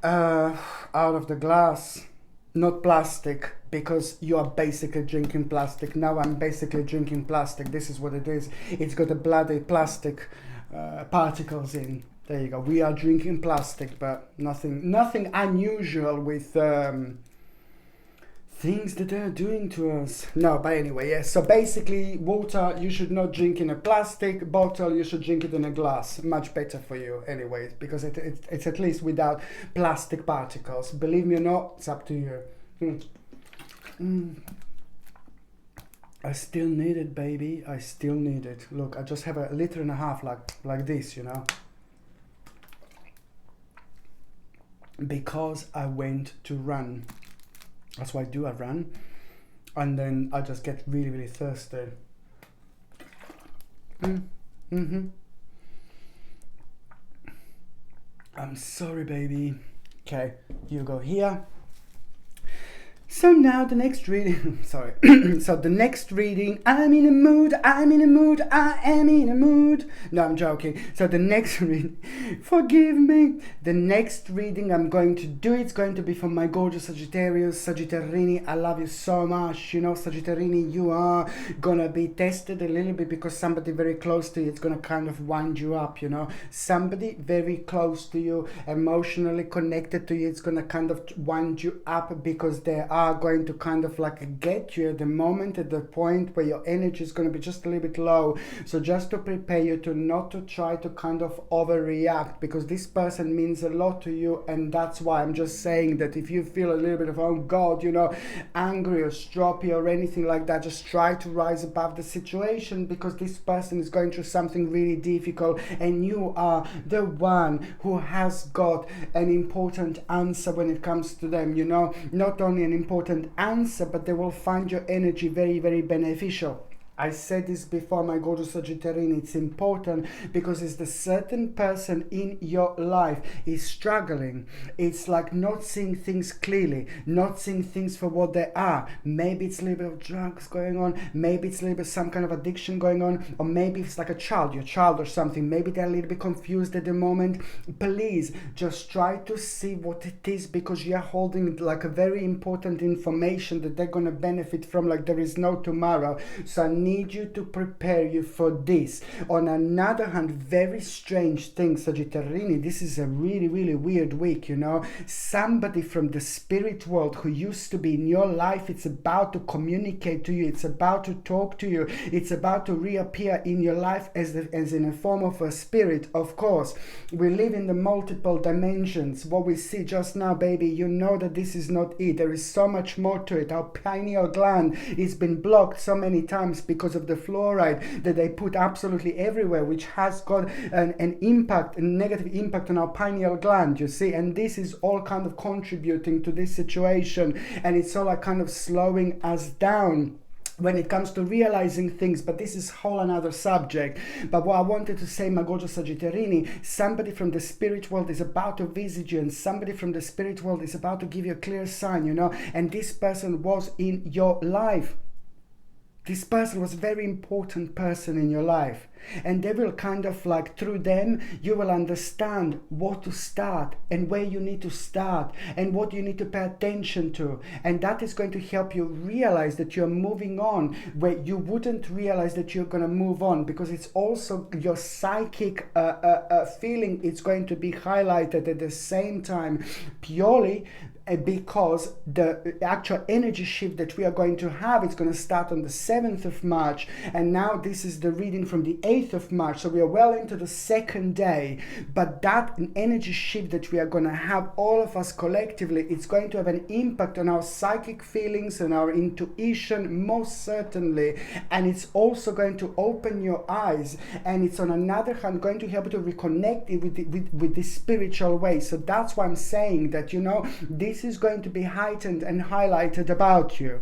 A: out of the glass, not plastic, because you are basically drinking plastic. Now I'm basically drinking plastic. This is what it is. It's got a bloody plastic particles in. There you go. We are drinking plastic, but nothing unusual with things that they're doing to us. No, but anyway, yes. So basically, water you should not drink in a plastic bottle. You should drink it in a glass. Much better for you, anyways, because it's at least without plastic particles. Believe me or not, it's up to you. I still need it, baby. I still need it. Look, I just have a liter and a half, like this, you know. Because I went to run. That's why I run, and then I just get really, really thirsty. I'm sorry, baby. Okay, you go here. So now the next reading, sorry. So the next reading, I am in a mood, mood. No, I'm joking. So the next reading, forgive me. The next reading I'm going to do, it's going to be for my gorgeous Sagittarius, Sagittarini. I love you so much. You know, Sagittarini, you are gonna be tested a little bit because somebody very close to you is gonna kind of wind you up, you know. Somebody very close to you, emotionally connected to you, it's gonna kind of wind you up because they are going to kind of like get you at the moment, at the point where your energy is going to be just a little bit low. So just to prepare you to not to try to kind of overreact, because this person means a lot to you. And that's why I'm just saying that if you feel a little bit of, oh God, you know, angry or stroppy or anything like that, just try to rise above the situation, because this person is going through something really difficult and you are the one who has got an important answer when it comes to them, you know. Not only an important answer, but they will find your energy very, very beneficial. I said this before, my gorgeous Sagittarian, it's important because it's the certain person in your life is struggling. It's like not seeing things clearly, not seeing things for what they are. Maybe it's a little bit of drugs going on, maybe it's a little bit some kind of addiction going on, or maybe it's like a child, your child or something. Maybe they're a little bit confused at the moment. Please just try to see what it is, because you're holding like a very important information that they're going to benefit from, like there is no tomorrow. So I need you to prepare you for this. On another hand, very strange thing, Sagittarini, this is a really, really weird week, you know. Somebody from the spirit world who used to be in your life, it's about to communicate to you, it's about to talk to you, it's about to reappear in your life as in a form of a spirit. Of course, we live in the multiple dimensions. What we see just now, baby, you know that this is not it. There is so much more to it. Our pineal gland has been blocked so many times because of the fluoride that they put absolutely everywhere, which has got an impact, a negative impact on our pineal gland, you see. And this is all kind of contributing to this situation, and it's all like kind of slowing us down when it comes to realizing things. But this is whole another subject. But what I wanted to say, my gorgeous Sagittarini, somebody from the spirit world is about to visit you, and somebody from the spirit world is about to give you a clear sign, you know. And this person was in your life. This person was a very important person in your life, and they will kind of like, through them you will understand what to start and where you need to start and what you need to pay attention to, and that is going to help you realize that you're moving on where you wouldn't realize that you're going to move on, because it's also your psychic feeling. It's going to be highlighted at the same time, purely because the actual energy shift that we are going to have, it's going to start on the 7th of March, and now this is the reading from the 8th of March, so we are well into the second day. But that energy shift that we are going to have, all of us collectively, it's going to have an impact on our psychic feelings and our intuition, most certainly. And it's also going to open your eyes, and it's on another hand going to help you to reconnect with the spiritual way. So that's why I'm saying that, you know, this is going to be heightened and highlighted about you.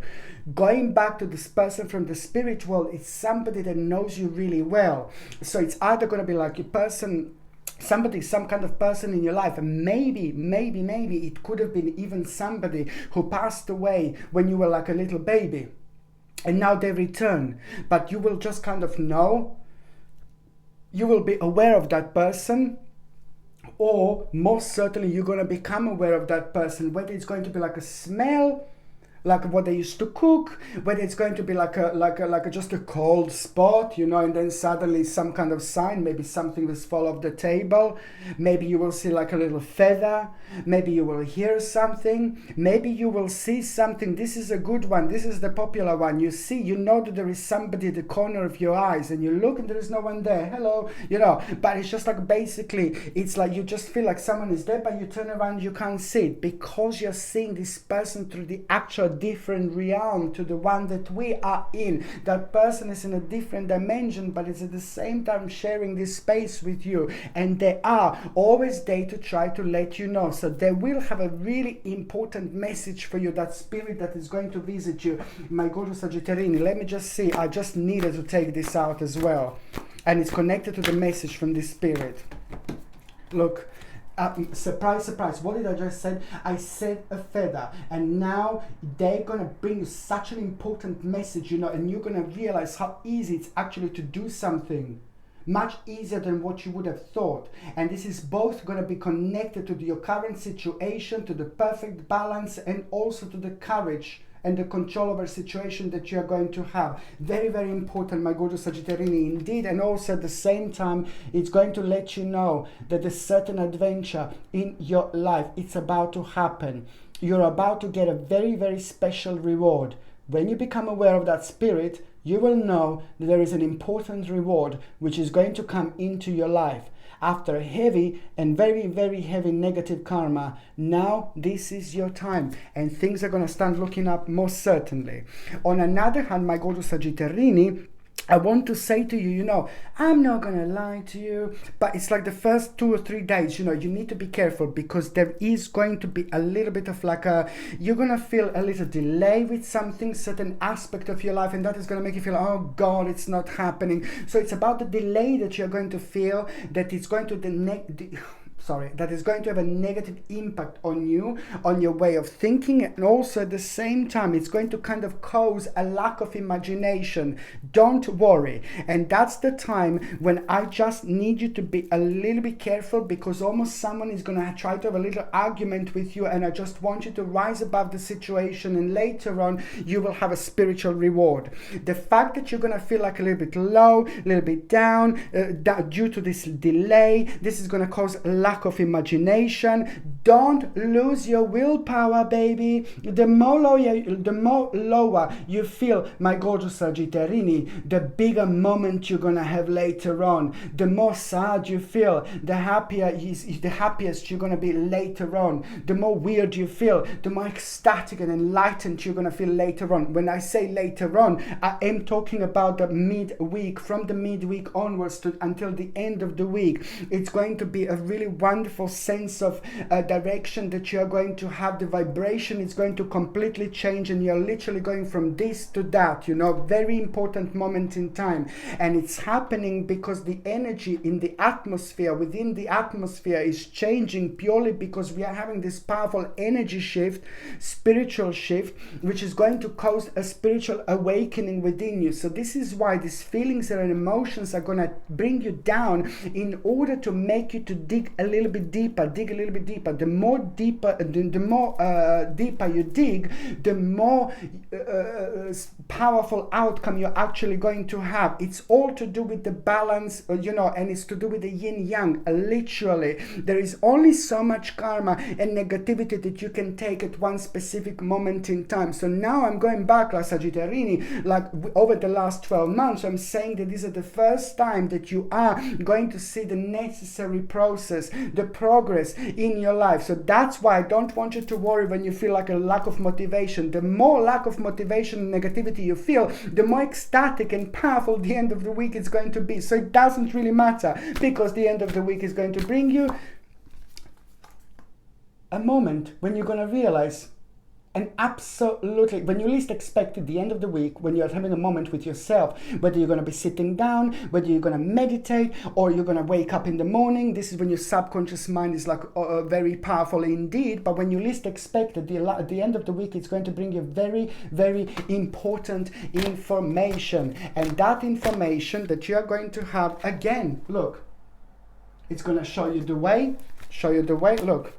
A: Going back to this person from the spirit world, it's somebody that knows you really well. So it's either going to be like a person, somebody, some kind of person in your life, and maybe it could have been even somebody who passed away when you were like a little baby, and now they return. But you will just kind of know, you will be aware of that person, or most certainly you're going to become aware of that person, whether it's going to be like a smell, like what they used to cook, whether it's going to be like a just a cold spot, you know, and then suddenly some kind of sign, maybe something will fall off the table, maybe you will see like a little feather, maybe you will hear something, maybe you will see something. This is a good one, this is the popular one. You see, you know that there is somebody at the corner of your eyes, and you look and there is no one there, hello, you know, but it's just like basically it's like you just feel like someone is there, but you turn around, you can't see it, because you're seeing this person through the actual different realm to the one that we are in. That person is in a different dimension, but it's at the same time sharing this space with you, and they are always there to try to let you know. So they will have a really important message for you, that spirit that is going to visit you, my gorgeous Sagittarini. Let me just see, I just needed to take this out as well, and it's connected to the message from this spirit. Look, surprise, surprise, what did I just say? I said a feather, and now they're gonna bring you such an important message, you know, and you're gonna realize how easy it's actually to do something much easier than what you would have thought. And this is both going to be connected to your current situation, to the perfect balance, and also to the courage and the control over situation that you are going to have. Very, very important, my gorgeous Sagittarini, indeed. And also at the same time, it's going to let you know that a certain adventure in your life, it's about to happen. You're about to get a very, very special reward. When you become aware of that spirit, you will know that there is an important reward which is going to come into your life. After a heavy and very, very heavy negative karma, now this is your time and things are going to start looking up most certainly. On another hand, my gorgeous Sagittarini, I want to say to you, you know, I'm not going to lie to you, but it's like the first 2 or 3 days, you know, you need to be careful because there is going to be a little bit of like you're going to feel a little delay with something, certain aspect of your life, and that is going to make you feel, oh God, it's not happening. So it's about the delay that you're going to feel, that it's going to that is going to have a negative impact on you, on your way of thinking, and also at the same time it's going to kind of cause a lack of imagination. Don't worry. And that's the time when I just need you to be a little bit careful, because almost someone is going to try to have a little argument with you, and I just want you to rise above the situation, and later on you will have a spiritual reward. The fact that you're going to feel like a little bit low, a little bit down due to this delay, this is going to cause lack of imagination. Don't lose your willpower, baby. The more lower you feel, my gorgeous Sagittarini, the bigger moment you're gonna have later on. The more sad you feel, the happiest you're gonna be later on. The more weird you feel, the more ecstatic and enlightened you're gonna feel later on. When I say later on, I am talking about the midweek. From the midweek onwards until the end of the week, it's going to be a really wonderful sense of direction that you are going to have. The vibration is going to completely change, and you're literally going from this to that, you know, very important moment in time. And it's happening because the energy in the atmosphere, within the atmosphere, is changing purely because we are having this powerful energy shift, spiritual shift, which is going to cause a spiritual awakening within you. So this is why these feelings and emotions are going to bring you down in order to make you to dig a little bit deeper. The more deeper you dig, the more powerful outcome you're actually going to have. It's all to do with the balance, you know, and it's to do with the yin yang. Literally, there is only so much karma and negativity that you can take at one specific moment in time. So now I'm going back, like Sagittarini, like over the last 12 months, I'm saying that this is the first time that you are going to see the necessary process, the progress in your life. So that's why I don't want you to worry when you feel like a lack of motivation. The more lack of motivation and negativity you feel, the more ecstatic and powerful the end of the week is going to be. So it doesn't really matter, because the end of the week is going to bring you a moment when you're going to realize, and absolutely, when you least expect it, the end of the week, when you're having a moment with yourself, whether you're going to be sitting down, whether you're going to meditate, or you're going to wake up in the morning, this is when your subconscious mind is like very powerful indeed. But when you least expect it, at the end of the week, it's going to bring you very, very important information. And that information that you're going to have, again, look, it's going to show you the way, look.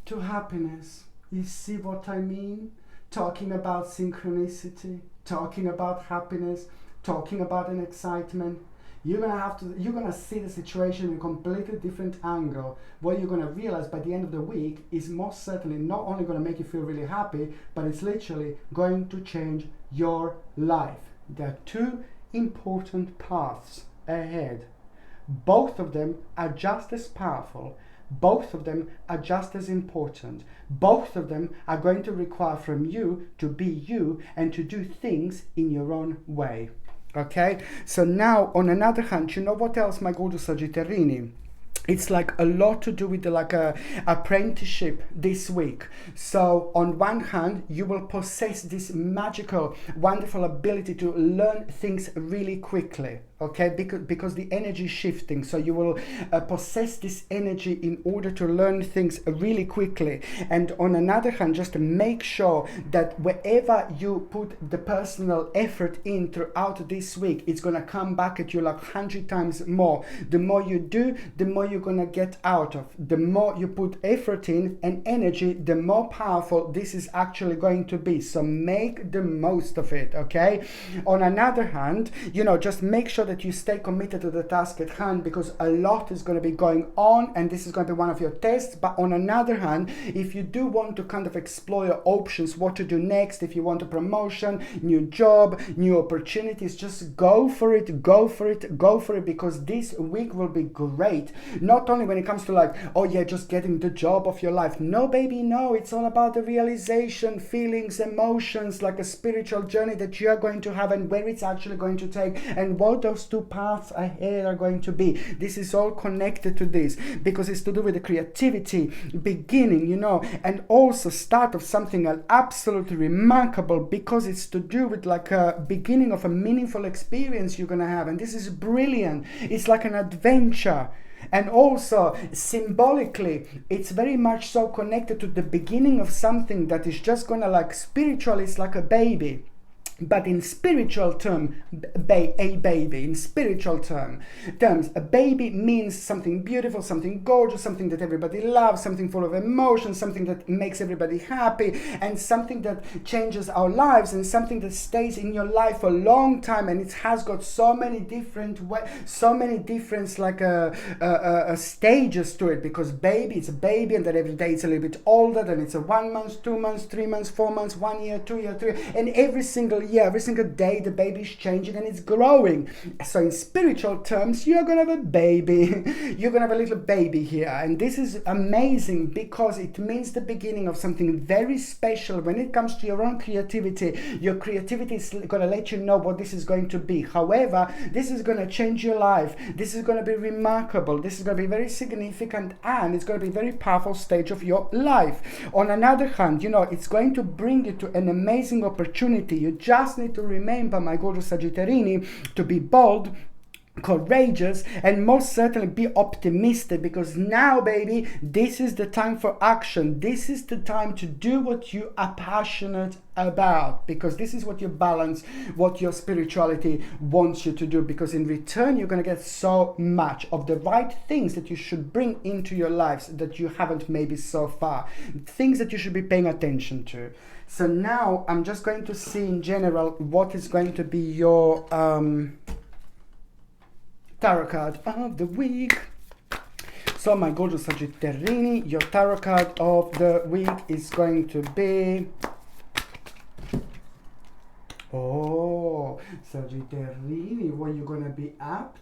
A: To happiness. You see what I mean? Talking about synchronicity, talking about happiness, talking about an excitement. You're gonna see the situation in a completely different angle. What you're gonna realize by the end of the week is most certainly not only gonna make you feel really happy, but it's literally going to change your life. There are two important paths ahead. Both of them are just as powerful. Both of them are just as important. Both of them are going to require from you to be you and to do things in your own way. Okay? So now, on another hand, you know what else, my gorgeous Sagittarini? It's like a lot to do with the apprenticeship this week. So on one hand, you will possess this magical, wonderful ability to learn things really quickly. okay, because the energy is shifting. So you will possess this energy in order to learn things really quickly. And on another hand, just make sure that wherever you put the personal effort in throughout this week, it's going to come back at you like 100 times more. The more you do, the more you're going to get out of. The more you put effort in and energy, the more powerful this is actually going to be. So make the most of it, okay? On another hand, you know, just make sure that you stay committed to the task at hand, because a lot is going to be going on and this is going to be one of your tests. But on another hand, if you do want to kind of explore your options, what to do next, if you want a promotion, new job, new opportunities, just go for it, go for it, go for it, because this week will be great. Not only when it comes to like, oh yeah, just getting the job of your life. No, baby, no, it's all about the realization, feelings, emotions, like a spiritual journey that you are going to have and where it's actually going to take and what those two paths ahead are going to be. This is all connected to this because it's to do with the creativity, beginning, you know, and also start of something absolutely remarkable, because it's to do with like a beginning of a meaningful experience you're gonna have. And this is brilliant. It's like an adventure. And also symbolically, it's very much so connected to the beginning of something that is just gonna, like, spiritual, it's like a baby. But in spiritual terms, in spiritual terms, a baby means something beautiful, something gorgeous, something that everybody loves, something full of emotion, something that makes everybody happy, and something that changes our lives, and something that stays in your life for a long time. And it has got so many different stages to it, because baby, it's a baby, and then every day it's a little bit older, then it's a 1 month, 2 months, 3 months, 4 months, 1 year, 2 year, 3 year, and every single day the baby is changing and it's growing. So in spiritual terms, you're gonna have a baby. You're gonna have a little baby here, and this is amazing because it means the beginning of something very special when it comes to your own creativity. Your creativity is gonna let you know what this is going to be. However, this is gonna change your life. This is gonna be remarkable. This is gonna be very significant, and it's gonna be a very powerful stage of your life. On another hand, you know, it's going to bring you to an amazing opportunity. You just need to remember, my gorgeous Sagittarini, to be bold, courageous, and most certainly be optimistic, because now, baby, this is the time for action. This is the time to do what you are passionate about, because this is what your balance, what your spirituality wants you to do, because in return you're going to get so much of the right things that you should bring into your lives that you haven't maybe so far, things that you should be paying attention to. So now I'm just going to see in general what is going to be your tarot card of the week. So my gorgeous Sagittarini, your tarot card of the week is going to be... Oh, Sagittarini, what are you going to be up to?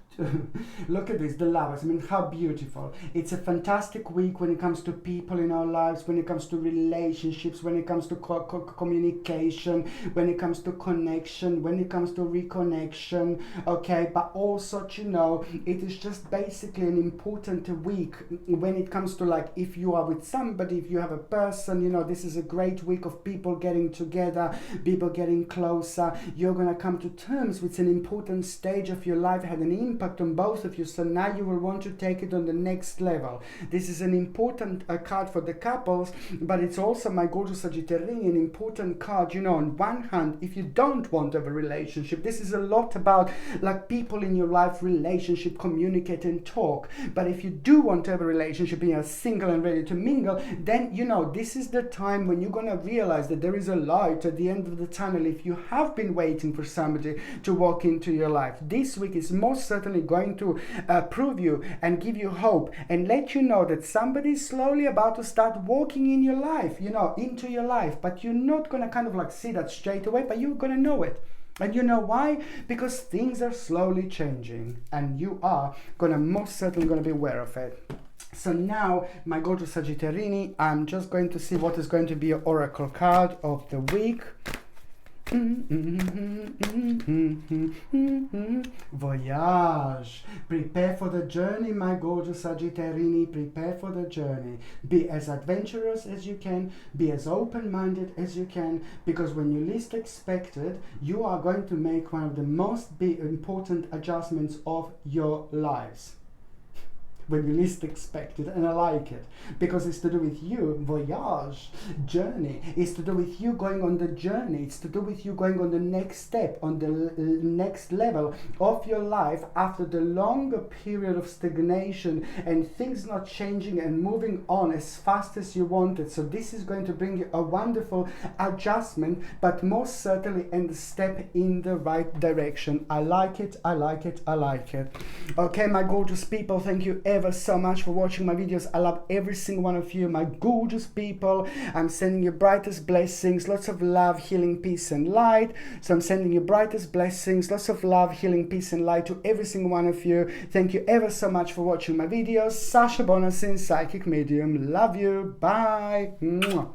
A: Look at this, the Lovers. I mean, how beautiful. It's a fantastic week when it comes to people in our lives, when it comes to relationships, when it comes to communication, when it comes to connection, when it comes to reconnection, okay? But also, you know, it is just basically an important week when it comes to, like, if you are with somebody, if you have a person, you know, this is a great week of people getting together, people getting closer. You're going to come to terms with an important stage of your life, had an impact on both of you, so now you will want to take it on the next level. This is an important card for the couples, but it's also, my gorgeous Sagittarius, an important card. You know, on one hand, if you don't want to have a relationship, this is a lot about, like, people in your life, relationship, communicate and talk. But if you do want to have a relationship and you're single and ready to mingle, then, you know, this is the time when you're going to realize that there is a light at the end of the tunnel if you have been waiting for somebody to walk into your life. This week is most certainly going to prove you and give you hope and let you know that somebody is slowly about to start walking in your life, you know, into your life. But you're not going to kind of like see that straight away, but you're going to know it. And you know why? Because things are slowly changing and you are going to most certainly going to be aware of it. So now, my gorgeous Sagittarini, I'm just going to see what is going to be your oracle card of the week. Voyage. Prepare for the journey, my gorgeous Sagittarini. Prepare for the journey. Be as adventurous as you can. Be as open-minded as you can. Because when you least expect it, you are going to make one of the most important adjustments of your lives. When you least expect it, and I like it because it's to do with you. Voyage, journey, is to do with you going on the journey. It's to do with you going on the next step, on the next level of your life after the longer period of stagnation and things not changing and moving on as fast as you wanted. So this is going to bring you a wonderful adjustment, but most certainly a step in the right direction. I like it, I like it, I like it. Okay, my gorgeous people, thank you ever so much for watching my videos. I love every single one of you, my gorgeous people. I'm sending you brightest blessings, lots of love, healing, peace and light. So I'm sending you brightest blessings, lots of love, healing, peace and light to every single one of you. Thank you ever so much for watching my videos. Sasha Bonasin, Psychic Medium. Love you. Bye. Mwah.